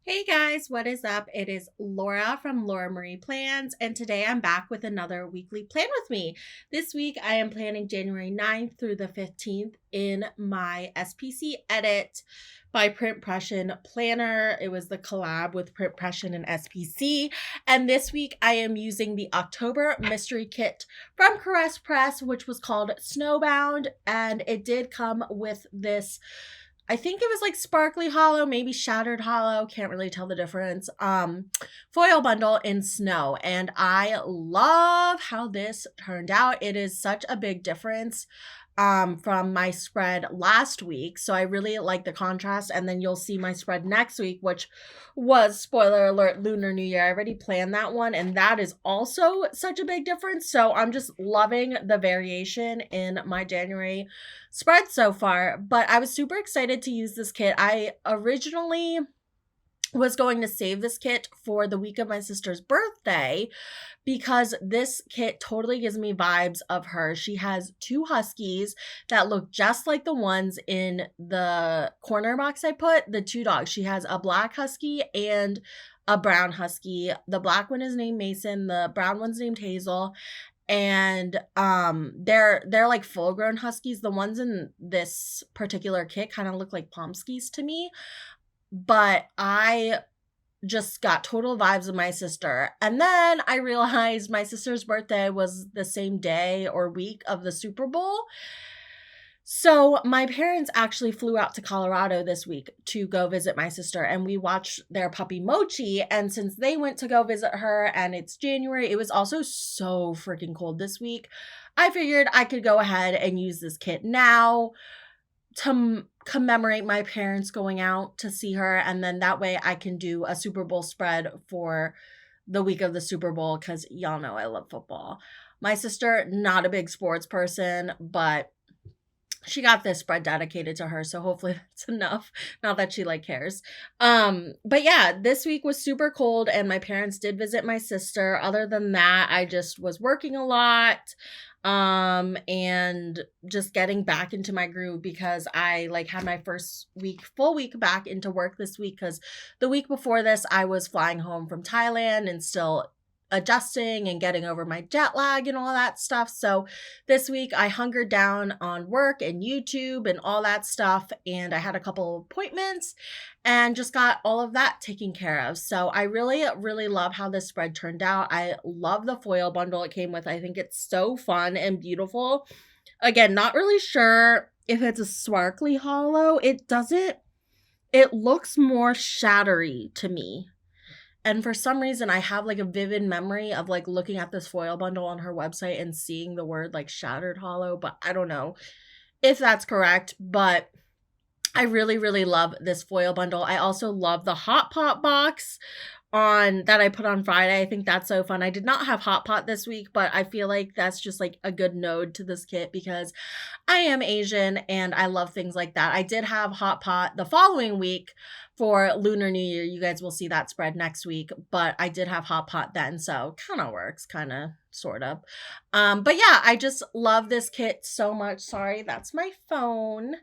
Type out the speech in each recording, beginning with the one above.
Hey guys, what is up? It is Laura from Laura Marie Plans, and today I'm back with another weekly plan with me. This week I am planning January 9th through the 15th in my SPC Edit by Print Pression planner. It was the collab with Print Pression and SPC. And this week I am using the October mystery kit from Caress Press, which was called Snowbound, and it did come with this. I think it was like sparkly hollow, maybe shattered hollow, can't really tell the difference. Foil bundle in snow. And I love how this turned out. It is such a big difference from my spread last week. So I really like the contrast. And then you'll see my spread next week, which was, spoiler alert, Lunar New Year. I already planned that one. And that is also such a big difference. So I'm just loving the variation in my January spread so far. But I was super excited to use this kit. I originally was going to save this kit for the week of my sister's birthday because this kit totally gives me vibes of her. She has two huskies that look just like the ones in the corner box I put, the two dogs. She has a black husky and a brown husky. The black one is named Mason, the brown one's named Hazel. And they're like full grown huskies. The ones in this particular kit kind of look like Pomskies to me. But I just got total vibes of my sister. And then I realized my sister's birthday was the same day or week of the Super Bowl. So my parents actually flew out to Colorado this week to go visit my sister, and we watched their puppy Mochi. And since they went to go visit her and it's January, it was also so freaking cold this week. I figured I could go ahead and use this kit now to commemorate my parents going out to see her, and then that way I can do a Super Bowl spread for the week of the Super Bowl because y'all know I love football. My sister, not a big sports person, but she got this spread dedicated to her, so hopefully that's enough. Not that she like cares. But yeah, this week was super cold and my parents did visit my sister. Other than that, I just was working a lot and just getting back into my groove because I like had my first full week back into work this week because the week before this I was flying home from Thailand and still adjusting and getting over my jet lag and all that stuff. So this week I hungered down on work and YouTube and all that stuff, and I had a couple appointments and just got all of that taken care of. So I really love how this spread turned out. I love the foil bundle it came with. I think it's so fun and beautiful. Again, not really sure if it's a sparkly hollow. It looks more shattery to me. And for some reason, I have like a vivid memory of like looking at this foil bundle on her website and seeing the word like shattered hollow, but I don't know if that's correct. But I really love this foil bundle. I also love the Hot Pot box on that I put on Friday. I think that's so fun. I did not have Hot Pot this week, but I feel like that's just like a good node to this kit because I am Asian and I love things like that. I did have Hot Pot the following week for Lunar New Year. You guys will see that spread next week, but I did have Hot Pot then, so kind of works, kind of, sort of. But yeah, I just love this kit so much. Sorry, that's my phone.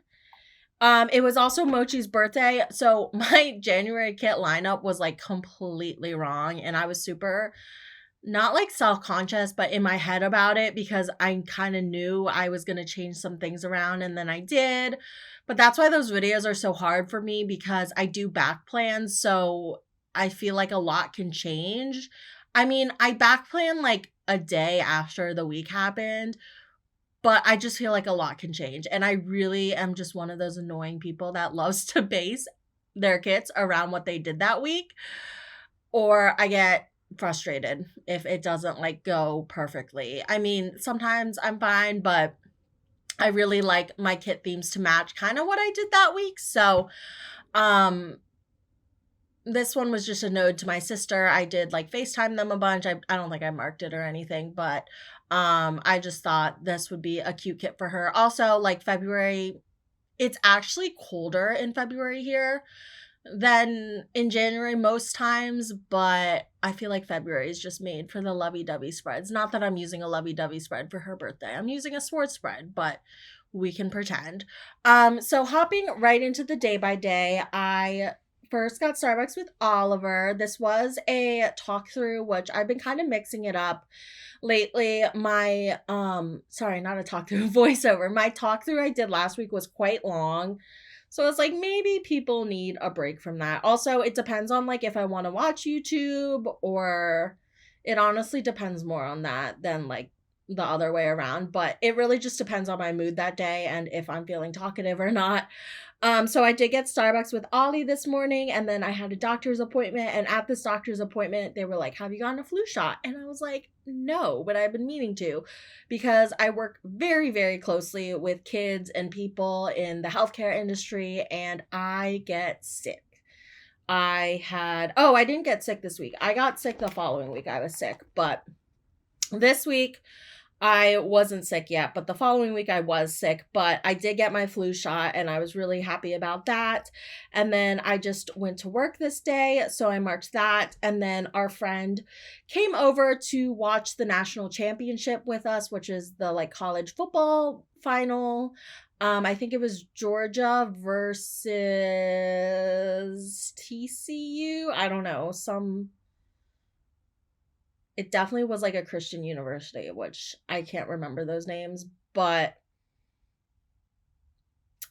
It was also Mochi's birthday, so my January kit lineup was like completely wrong, and I was super not like self-conscious, but in my head about it because I kind of knew I was going to change some things around, and then I did. But that's why those videos are so hard for me because I do back plans, so I feel like a lot can change. I mean, I back plan like a day after the week happened, but I just feel like a lot can change. And I really am just one of those annoying people that loves to base their kits around what they did that week. Or I get frustrated if it doesn't like go perfectly. I mean, sometimes I'm fine, but I really like my kit themes to match kind of what I did that week. So, this one was just a node to my sister. I did like FaceTime them a bunch. I don't think I marked it or anything, but I just thought this would be a cute kit for her. Also, like February, it's actually colder in February here than in January most times, but I feel like February is just made for the lovey-dovey spreads. Not that I'm using a lovey-dovey spread for her birthday. I'm using a sports spread, but we can pretend. So hopping right into the day by day, I first got Starbucks with Oliver. This was a talk through, which I've been kind of mixing it up lately. My sorry, not a talk through, voiceover. My talk through I did last week was quite long. So it's like maybe people need a break from that. Also, it depends on like if I want to watch YouTube, or it honestly depends more on that than like the other way around, but it really just depends on my mood that day and if I'm feeling talkative or not. So I did get Starbucks with Ollie this morning, and then I had a doctor's appointment. And at this doctor's appointment, they were like, "Have you gotten a flu shot?" And I was like, "No, but I've been meaning to," because I work very, very closely with kids and people in the healthcare industry, and I get sick. I didn't get sick this week. I got sick the following week. I was sick, but this week I wasn't sick yet, but the following week I was sick, but I did get my flu shot and I was really happy about that. And then I just went to work this day, so I marked that. And then our friend came over to watch the national championship with us, which is the like college football final. I think it was Georgia versus TCU. I don't know, it definitely was like a Christian university, which I can't remember those names, but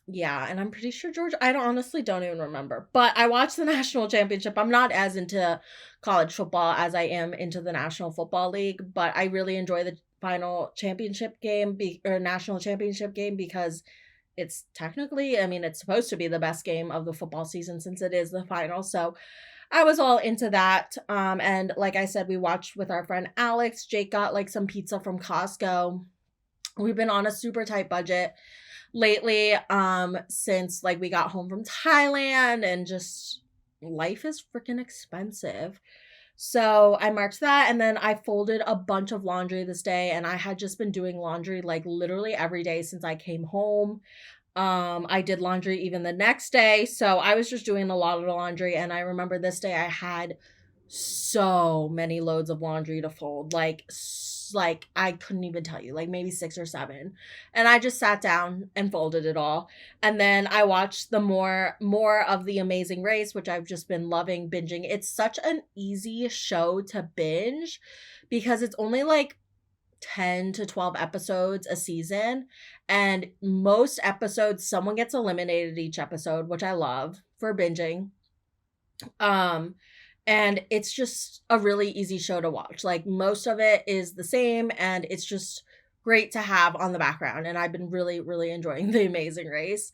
yeah, and I'm pretty sure Georgia, honestly don't even remember. But I watched the national championship. I'm not as into college football as I am into the National Football League, but I really enjoy the final championship game or national championship game because it's technically, I mean, it's supposed to be the best game of the football season since it is the final. So I was all into that. And like I said, we watched with our friend Alex. Jake got like some pizza from Costco. We've been on a super tight budget lately, since like we got home from Thailand, and just life is freaking expensive. So I marked that, and then I folded a bunch of laundry this day, and I had just been doing laundry like literally every day since I came home. I did laundry even the next day. So I was just doing a lot of the laundry. And I remember this day I had so many loads of laundry to fold. Like I couldn't even tell you, like maybe 6 or 7. And I just sat down and folded it all. And then I watched the more of The Amazing Race, which I've just been loving binging. It's such an easy show to binge because it's only like 10 to 12 episodes a season, and most episodes someone gets eliminated each episode, which I love for binging. And it's just a really easy show to watch. Like most of it is the same, and it's just great to have on the background, and I've been really, really enjoying The Amazing Race,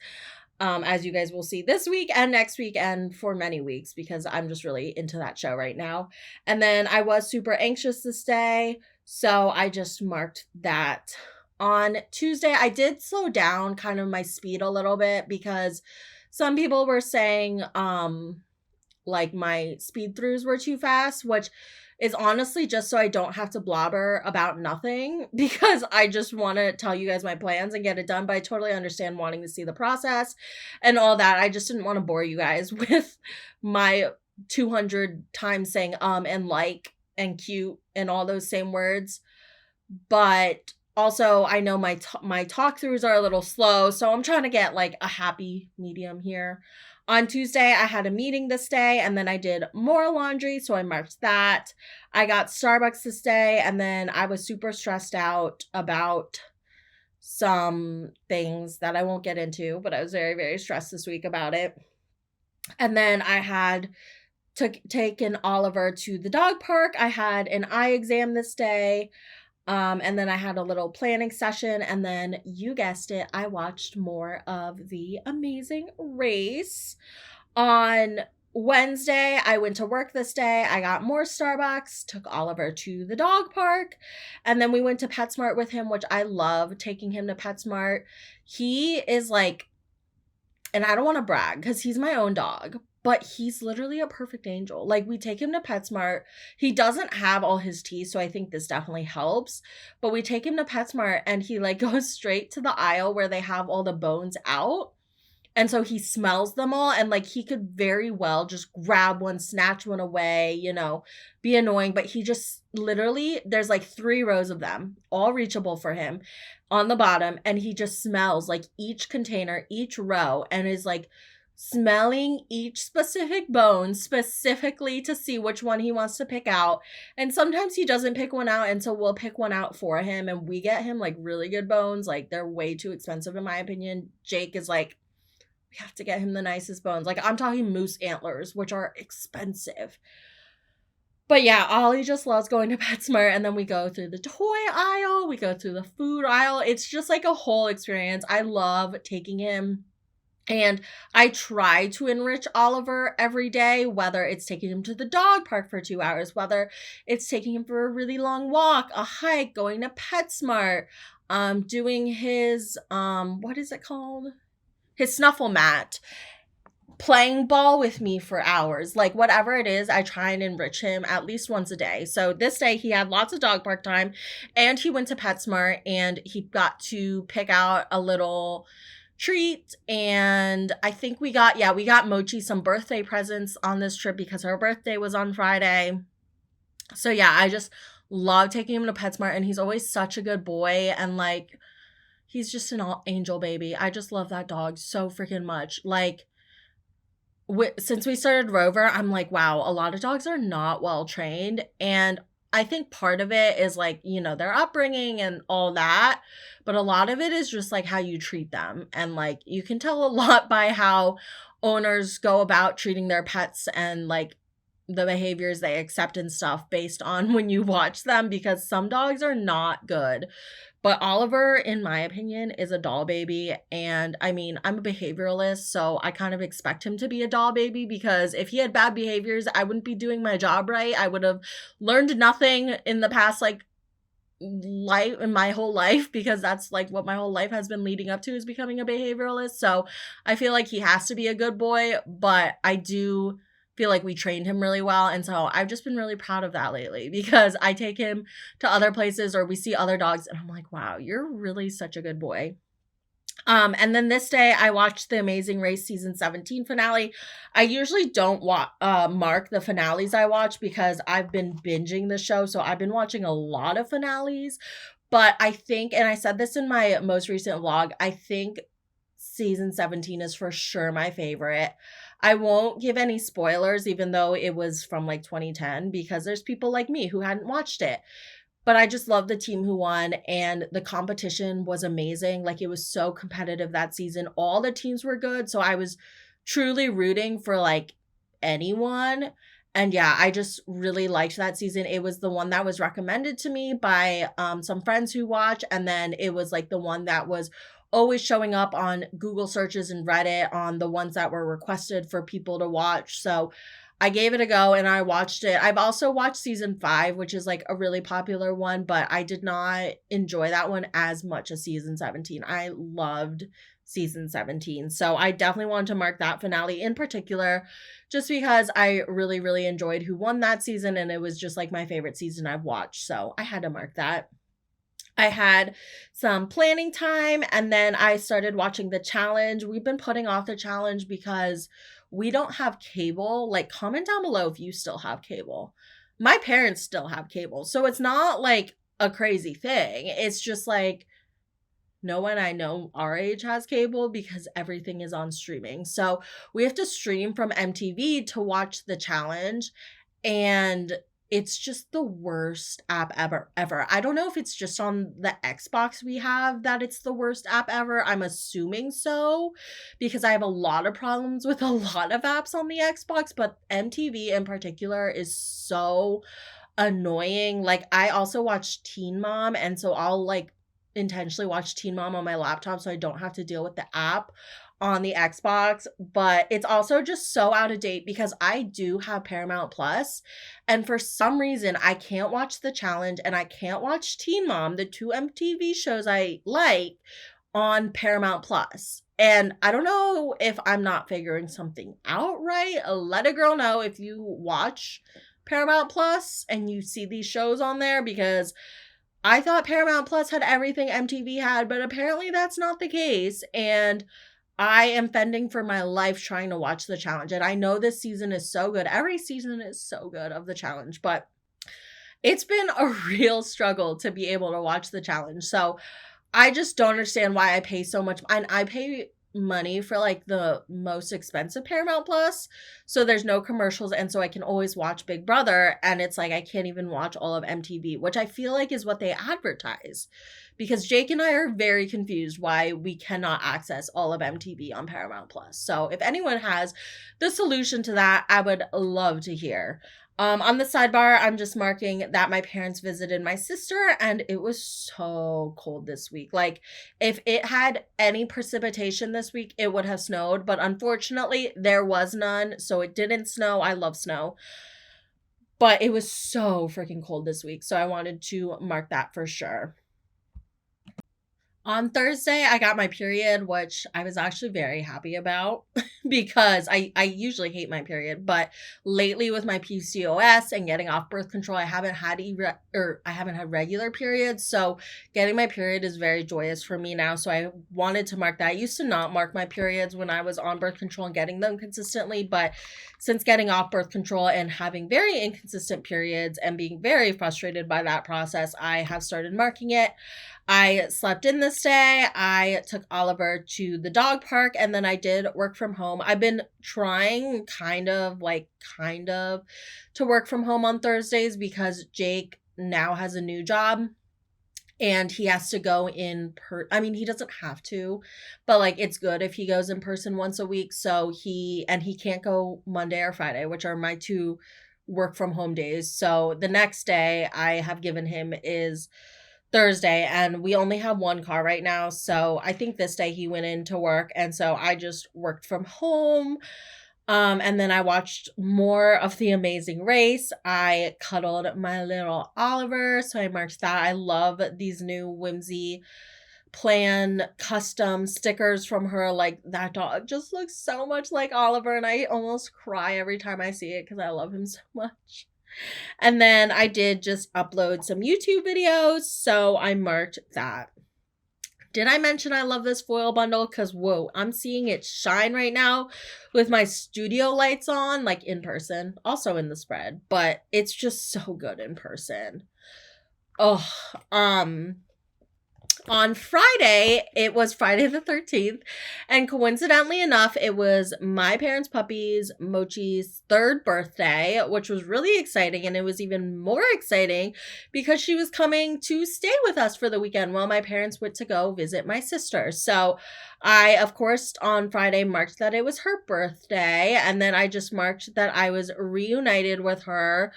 as you guys will see this week and next week and for many weeks, because I'm just really into that show right now. And then I was super anxious this day, so I just marked that. On Tuesday, I did slow down kind of my speed a little bit because some people were saying like my speed throughs were too fast, which is honestly just so I don't have to blabber about nothing, because I just want to tell you guys my plans and get it done. But I totally understand wanting to see the process and all that. I just didn't want to bore you guys with my 200 times saying and like and cute and all those same words. But also I know my talk throughs are a little slow, so I'm trying to get like a happy medium here. On Tuesday, I had a meeting this day, and then I did more laundry, so I marked that. I got Starbucks this day, and then I was super stressed out about some things that I won't get into, but I was very, very stressed this week about it. And then I had taken Oliver to the dog park. I had an eye exam this day. And then I had a little planning session, and then you guessed it, I watched more of The Amazing Race. On Wednesday, I went to work this day. I got more Starbucks, took Oliver to the dog park, and then we went to PetSmart with him, which I love taking him to PetSmart. He is like, and I don't want to brag because he's my own dog, but he's literally a perfect angel. Like, we take him to PetSmart. He doesn't have all his teeth, so I think this definitely helps. But we take him to PetSmart, and he like goes straight to the aisle where they have all the bones out. And so he smells them all, and like he could very well just grab one, snatch one away, you know, be annoying. But he just literally, there's like 3 rows of them, all reachable for him on the bottom. And he just smells like each container, each row, and is like smelling each specific bone specifically to see which one he wants to pick out. And sometimes he doesn't pick one out, and so we'll pick one out for him, and we get him like really good bones. Like, they're way too expensive in my opinion. Jake is like, we have to get him the nicest bones. Like, I'm talking moose antlers, which are expensive. But yeah, Ollie just loves going to PetSmart, and then we go through the toy aisle, we go through the food aisle. It's just like a whole experience. I love taking him, and I try to enrich Oliver every day, whether it's taking him to the dog park for 2 hours, whether it's taking him for a really long walk, a hike, going to PetSmart, doing his, what is it called? His snuffle mat, playing ball with me for hours. Like, whatever it is, I try and enrich him at least once a day. So this day he had lots of dog park time, and he went to PetSmart, and he got to pick out a little treat. And I think we got Mochi some birthday presents on this trip because her birthday was on Friday. So yeah, I just love taking him to PetSmart, and he's always such a good boy, and like, he's just an angel baby. I just love that dog so freaking much. Like, since we started Rover, I'm like, wow, a lot of dogs are not well trained. And I think part of it is like, their upbringing and all that. But a lot of it is just like how you treat them. And like, you can tell a lot by how owners go about treating their pets, and like the behaviors they accept and stuff based on when you watch them, because some dogs are not good. But Oliver, in my opinion, is a doll baby. And I mean, I'm a behavioralist, so I kind of expect him to be a doll baby, because if he had bad behaviors, I wouldn't be doing my job right. I would have learned nothing in the past, like, life, in my whole life, because that's like what my whole life has been leading up to, is becoming a behavioralist. So I feel like he has to be a good boy, but I do feel like we trained him really well. And so I've just been really proud of that lately, because I take him to other places or we see other dogs and I'm like, wow, you're really such a good boy. And then this day I watched the Amazing Race season 17 finale. I usually don't mark the finales I watch because I've been binging the show. So I've been watching a lot of finales, but I think, and I said this in my most recent vlog, I think season 17 is for sure my favorite. I won't give any spoilers, even though it was from like 2010, because there's people like me who hadn't watched it. But I just love the team who won, and the competition was amazing. Like, it was so competitive that season. All the teams were good, so I was truly rooting for like anyone. And yeah, I just really liked that season. It was the one that was recommended to me by some friends who watch, and then it was like the one that was always showing up on Google searches and Reddit on the ones that were requested for people to watch. So I gave it a go and I watched it. I've also watched season 5, which is like a really popular one, but I did not enjoy that one as much as season 17. I loved season 17. So I definitely wanted to mark that finale in particular, just because I really, really enjoyed who won that season, and it was just like my favorite season I've watched. So I had to mark that. I had some planning time, and then I started watching the challenge. We've been putting off the challenge because we don't have cable. Like, comment down below if you still have cable. My parents still have cable, so it's not like a crazy thing. It's just like no one I know our age has cable because everything is on streaming. So we have to stream from MTV to watch the challenge, and it's just the worst app ever. I don't know if it's just on the Xbox we have that it's the worst app ever. I'm assuming so, because I have a lot of problems with a lot of apps on the Xbox, but MTV in particular is so annoying. Like, I also watch Teen Mom, and so I'll like intentionally watch Teen Mom on my laptop so I don't have to deal with the app on the Xbox. But it's also just so out of date because I do have Paramount Plus, and for some reason I can't watch the challenge and I can't watch Teen Mom, the two MTV shows I like, on Paramount Plus. And I don't know if I'm not figuring something out right. Let a girl know if you watch Paramount Plus and you see these shows on there, because I thought Paramount Plus had everything MTV had, but apparently that's not the case. And I am fending for my life trying to watch the challenge. And I know this season is so good. Every season is so good of the challenge, but it's been a real struggle to be able to watch the challenge. So I just don't understand why I pay so much. And I pay money for like the most expensive Paramount Plus. So there's no commercials. And so I can always watch Big Brother. And it's like I can't even watch all of MTV, which I feel like is what they advertise. Because Jake and I are very confused why we cannot access all of MTV on Paramount Plus. So if anyone has the solution to that, I would love to hear. On the sidebar, I'm just marking that my parents visited my sister, and it was so cold this week. Like, if it had any precipitation this week, it would have snowed, but unfortunately, there was none, so it didn't snow. I love snow. But it was so freaking cold this week, so I wanted to mark that for sure. On Thursday, I got my period, which I was actually very happy about because I usually hate my period, but lately with my PCOS and getting off birth control, I haven't had regular periods. So getting my period is very joyous for me now. So I wanted to mark that. I used to not mark my periods when I was on birth control and getting them consistently, but since getting off birth control and having very inconsistent periods and being very frustrated by that process, I have started marking it. I slept in this day. I took Oliver to the dog park, and then I did work from home. I've been trying kind of to work from home on Thursdays because Jake now has a new job and he has to go he doesn't have to, but like it's good if he goes in person once a week. So he can't go Monday or Friday, which are my two work from home days. So the next day I have given him is Thursday, and we only have one car right now. So I think this day he went into work, and so I just worked from home. And then I watched more of The Amazing Race. I cuddled my little Oliver, so I marked that. I love these new Whimsy plan custom stickers from her. Like, that dog just looks so much like Oliver, and I almost cry every time I see it because I love him so much. And then I did just upload some YouTube videos, so I marked that. Did I mention I love this foil bundle? Because, whoa, I'm seeing it shine right now with my studio lights on, like in person, also in the spread, but it's just so good in person. Oh, on Friday, it was Friday the 13th, and coincidentally enough, it was my parents' puppy's Mochi's 3rd birthday, which was really exciting, and it was even more exciting because she was coming to stay with us for the weekend while my parents went to go visit my sister. So I, of course, on Friday marked that it was her birthday, and then I just marked that I was reunited with her.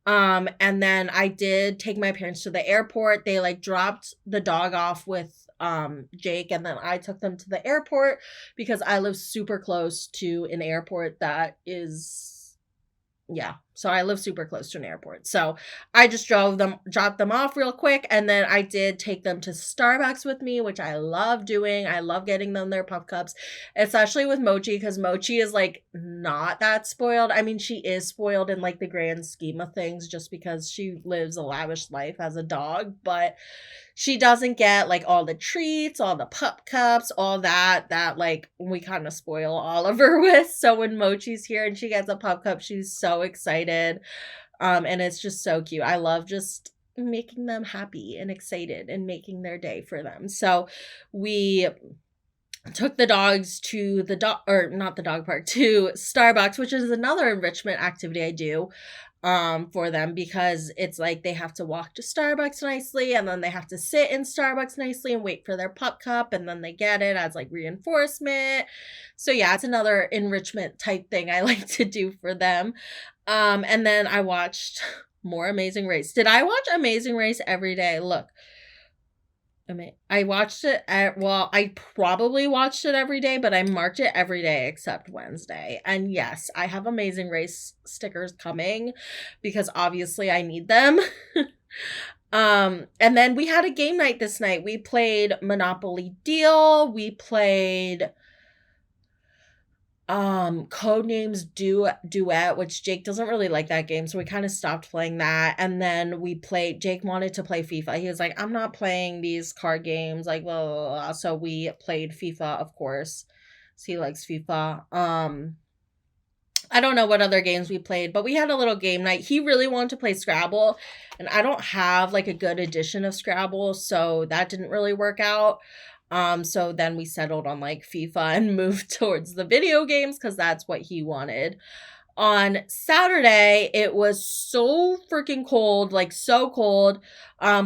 And then I did take my parents to the airport. They like dropped the dog off with Jake, and then I took them to the airport because I live super close to an airport that is, so I live super close to an airport. So I just dropped them off real quick, and then I did take them to Starbucks with me, which I love doing. I love getting them their pup cups, especially with Mochi, because Mochi is like not that spoiled. I mean, she is spoiled in like the grand scheme of things just because she lives a lavish life as a dog, but she doesn't get like all the treats, all the pup cups, all that like we kind of spoil Oliver with. So when Mochi's here and she gets a pup cup, she's so excited. And it's just so cute. I love just making them happy and excited and making their day for them. So we took the dogs to to Starbucks, which is another enrichment activity I do for them, because it's like they have to walk to Starbucks nicely, and then they have to sit in Starbucks nicely and wait for their pup cup, and then they get it as like reinforcement. So yeah, it's another enrichment type thing I like to do for them. And then I watched more Amazing Race. Did I watch Amazing Race every day? Look, I watched it I probably watched it every day, but I marked it every day except Wednesday. And yes, I have Amazing Race stickers coming because obviously I need them. And then we had a game night this night. We played Monopoly Deal. We played Codenames Duet, which Jake doesn't really like that game, so we kind of stopped playing that. And then Jake wanted to play FIFA. He was like, I'm not playing these card games, like blah, blah, blah. So we played FIFA, of course, so he likes FIFA. I don't know what other games we played, but we had a little game night. He really wanted to play Scrabble, and I don't have like a good edition of Scrabble, so that didn't really work out. So then we settled on like FIFA and moved towards the video games because that's what he wanted. On Saturday, it was so freaking cold, like so cold.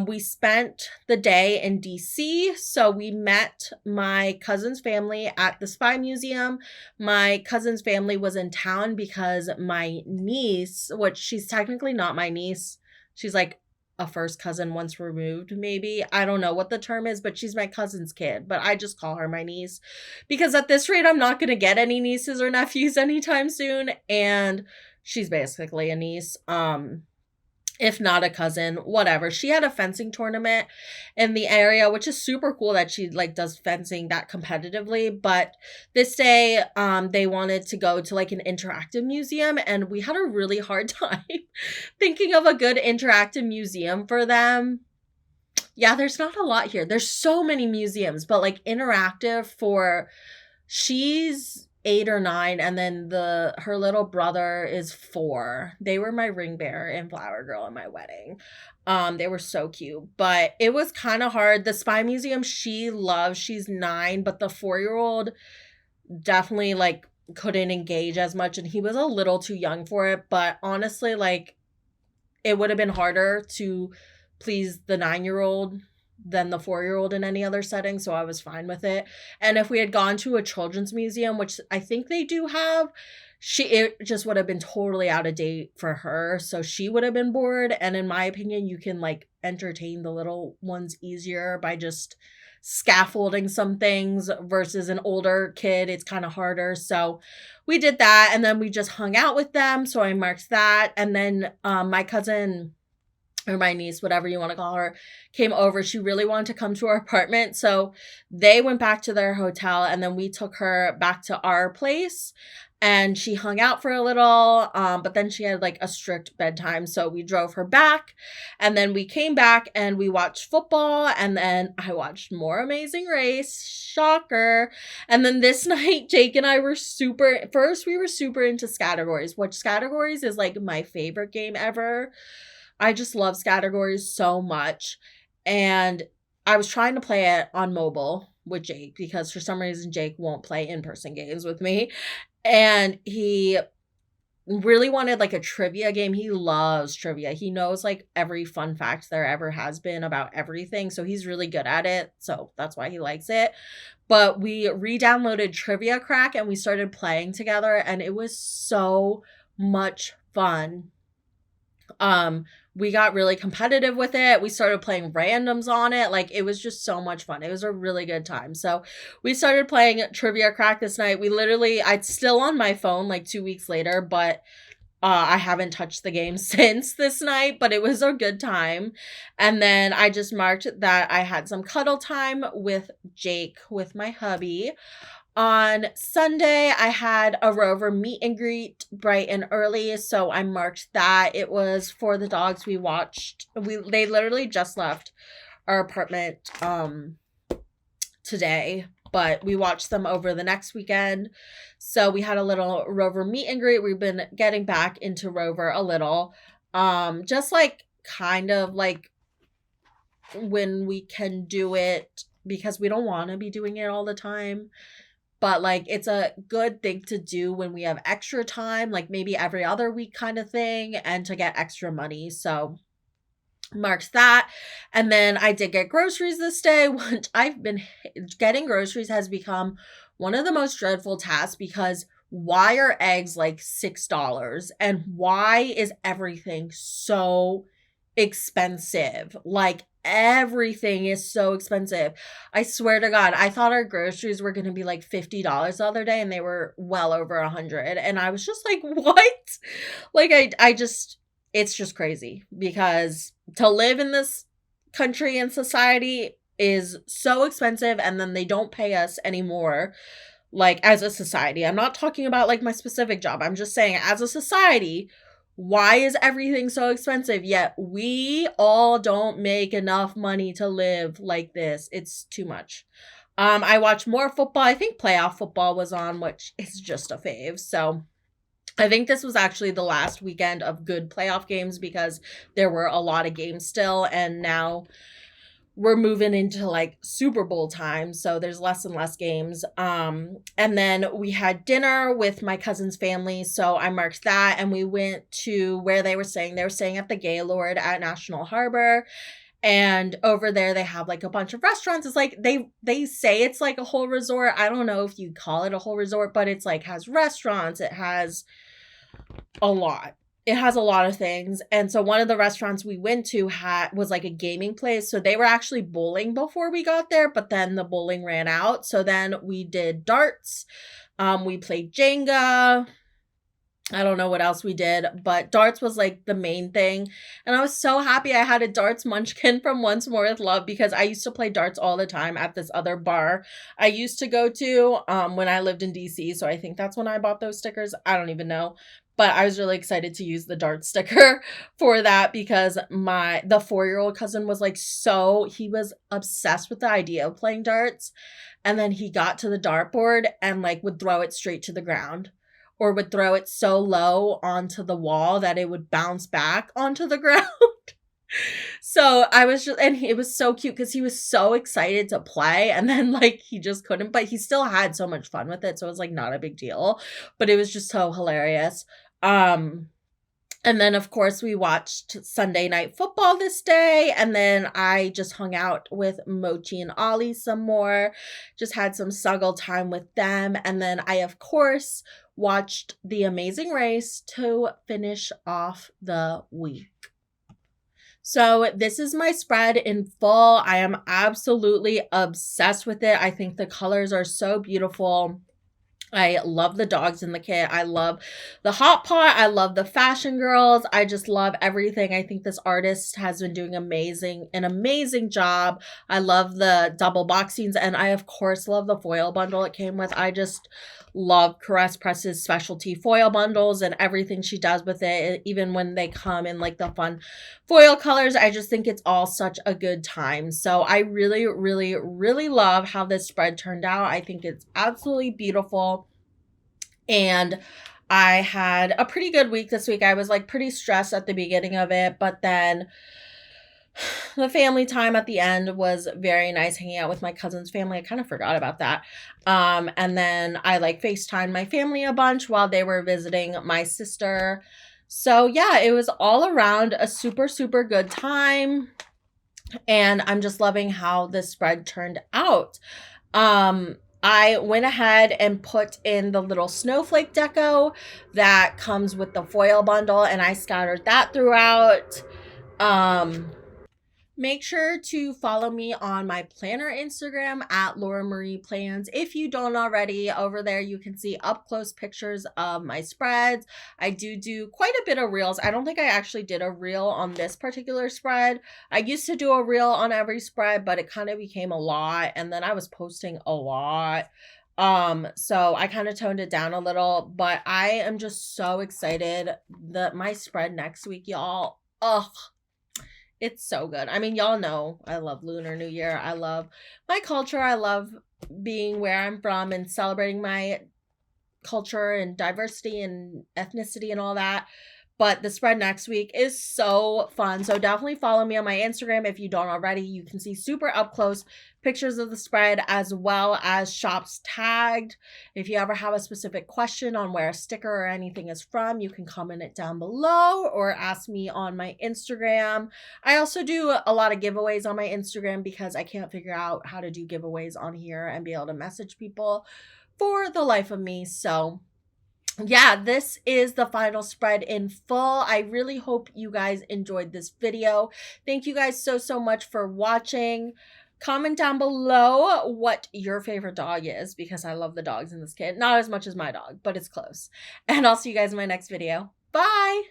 We spent the day in DC. So we met my cousin's family at the Spy Museum. My cousin's family was in town because my niece, which she's technically not my niece, she's like a first cousin once removed, maybe. I don't know what the term is, but she's my cousin's kid. But I just call her my niece because at this rate, I'm not going to get any nieces or nephews anytime soon. And she's basically a niece. If not a cousin, whatever. She had a fencing tournament in the area, which is super cool that she like does fencing that competitively. But this day, they wanted to go to like an interactive museum, and we had a really hard time thinking of a good interactive museum for them. Yeah, there's not a lot here. There's so many museums, but like interactive for she's 8 or 9, and then her little brother is 4. They were my ring bearer and flower girl in my wedding. They were so cute, but it was kind of hard. The Spy Museum she loves. She's 9, but the 4-year-old definitely like couldn't engage as much, and he was a little too young for it. But honestly, like it would have been harder to please the 9-year-old than the 4-year-old in any other setting, so I was fine with it. And if we had gone to a children's museum, which I think they do have, it just would have been totally out of date for her, so she would have been bored. And in my opinion, you can like entertain the little ones easier by just scaffolding some things versus an older kid. It's kind of harder. So we did that, and then we just hung out with them, so I marked that. And then my cousin, or my niece, whatever you want to call her, came over. She really wanted to come to our apartment. So they went back to their hotel, and then we took her back to our place, and she hung out for a little. But then she had like a strict bedtime. So we drove her back, and then we came back and we watched football. And then I watched more Amazing Race. Shocker. And then this night, Jake and I were we were super into Scattergories, which Scattergories is like my favorite game ever. I just love Scattergories so much. And I was trying to play it on mobile with Jake because for some reason Jake won't play in-person games with me. And he really wanted like a trivia game. He loves trivia. He knows like every fun fact there ever has been about everything. So he's really good at it. So that's why he likes it. But we re-downloaded Trivia Crack and we started playing together, and it was so much fun. We got really competitive with it. We started playing randoms on it. Like, it was just so much fun. It was a really good time. So we started playing Trivia Crack this night. It's still on my phone like 2 weeks later, but I haven't touched the game since this night, but it was a good time. And then I just marked that I had some cuddle time with Jake, with my hubby. On Sunday, I had a Rover meet and greet bright and early, so I marked that. It was for the dogs. They literally just left our apartment today, but we watched them over the next weekend. So we had a little Rover meet and greet. We've been getting back into Rover a little. Just like kind of like when we can do it, because we don't want to be doing it all the time. But, like, it's a good thing to do when we have extra time, like maybe every other week kind of thing, and to get extra money. So, marked that. And then I did get groceries this day, which getting groceries has become one of the most dreadful tasks because why are eggs like $6? And why is everything so expensive? Like, everything is so expensive. I swear to God, I thought our groceries were going to be like $50 the other day, and they were well over 100. And I was just like, what? Like, it's just crazy because to live in this country and society is so expensive, and then they don't pay us anymore. Like, as a society, I'm not talking about like my specific job. I'm just saying as a society, why is everything so expensive? Yet we all don't make enough money to live like this. It's too much. I watched more football. I think playoff football was on, which is just a fave. So I think this was actually the last weekend of good playoff games because there were a lot of games still. And now we're moving into like Super Bowl time, so there's less and less games. And then we had dinner with my cousin's family, so I marked that, and we went to where they were staying. They were staying at the Gaylord at National Harbor, and over there they have like a bunch of restaurants. It's like they say it's like a whole resort. I don't know if you call it a whole resort, but it's like has restaurants, it has a lot. It has a lot of things. And so one of the restaurants we went to was like a gaming place. So they were actually bowling before we got there, but then the bowling ran out. So then we did darts. We played Jenga. I don't know what else we did, but darts was like the main thing. And I was so happy I had a darts munchkin from Once More with Love, because I used to play darts all the time at this other bar I used to go to when I lived in DC. So I think that's when I bought those stickers. I don't even know. But I was really excited to use the dart sticker for that, because the 4-year-old cousin was like, he was obsessed with the idea of playing darts. And then he got to the dartboard and like would throw it straight to the ground, or would throw it so low onto the wall that it would bounce back onto the ground. So I was just, and it was so cute because he was so excited to play, and then like he just couldn't, but he still had so much fun with it. So it was like not a big deal, but it was just so hilarious. And then of course we watched Sunday Night Football this day, and then I just hung out with Mochi and Ollie some more, just had some snuggle time with them. And then I of course watched The Amazing Race to finish off the week. So this is my spread in full. I am absolutely obsessed with it. I think the colors are so beautiful. I love the dogs in the kit. I love the hot pot. I love the fashion girls. I just love everything. I think this artist has been doing an amazing job. I love the double boxings, and I of course love the foil bundle it came with. I just love Caress Press's specialty foil bundles and everything she does with it, even when they come in like the fun foil colors. I just think it's all such a good time. So I really, really, really love how this spread turned out. I think it's absolutely beautiful. And I had a pretty good week this week. I was like pretty stressed at the beginning of it, but then the family time at the end was very nice, hanging out with my cousin's family. I kind of forgot about that. And then I like FaceTimed my family a bunch while they were visiting my sister. So yeah, it was all around a super, super good time. And I'm just loving how this spread turned out. I went ahead and put in the little snowflake deco that comes with the foil bundle, and I scattered that throughout. Make sure to follow me on my planner Instagram at Laura Marie Plans. If you don't already, over there you can see up close pictures of my spreads. I do quite a bit of reels. I don't think I actually did a reel on this particular spread. I used to do a reel on every spread, but it kind of became a lot, and then I was posting a lot. So I kind of toned it down a little, but I am just so excited that my spread next week, y'all. Ugh. It's so good. I mean, y'all know I love Lunar New Year. I love my culture. I love being where I'm from and celebrating my culture and diversity and ethnicity and all that. But the spread next week is so fun. So definitely follow me on my Instagram if you don't already. You can see super up close pictures of the spread as well as shops tagged. If you ever have a specific question on where a sticker or anything is from, you can comment it down below or ask me on my Instagram. I also do a lot of giveaways on my Instagram because I can't figure out how to do giveaways on here and be able to message people for the life of me. So yeah, this is the final spread in full. I really hope you guys enjoyed this video. Thank you guys so much for watching. Comment down below what your favorite dog is, because I love the dogs in this kit. Not as much as my dog, but it's close. And I'll see you guys in my next video. Bye!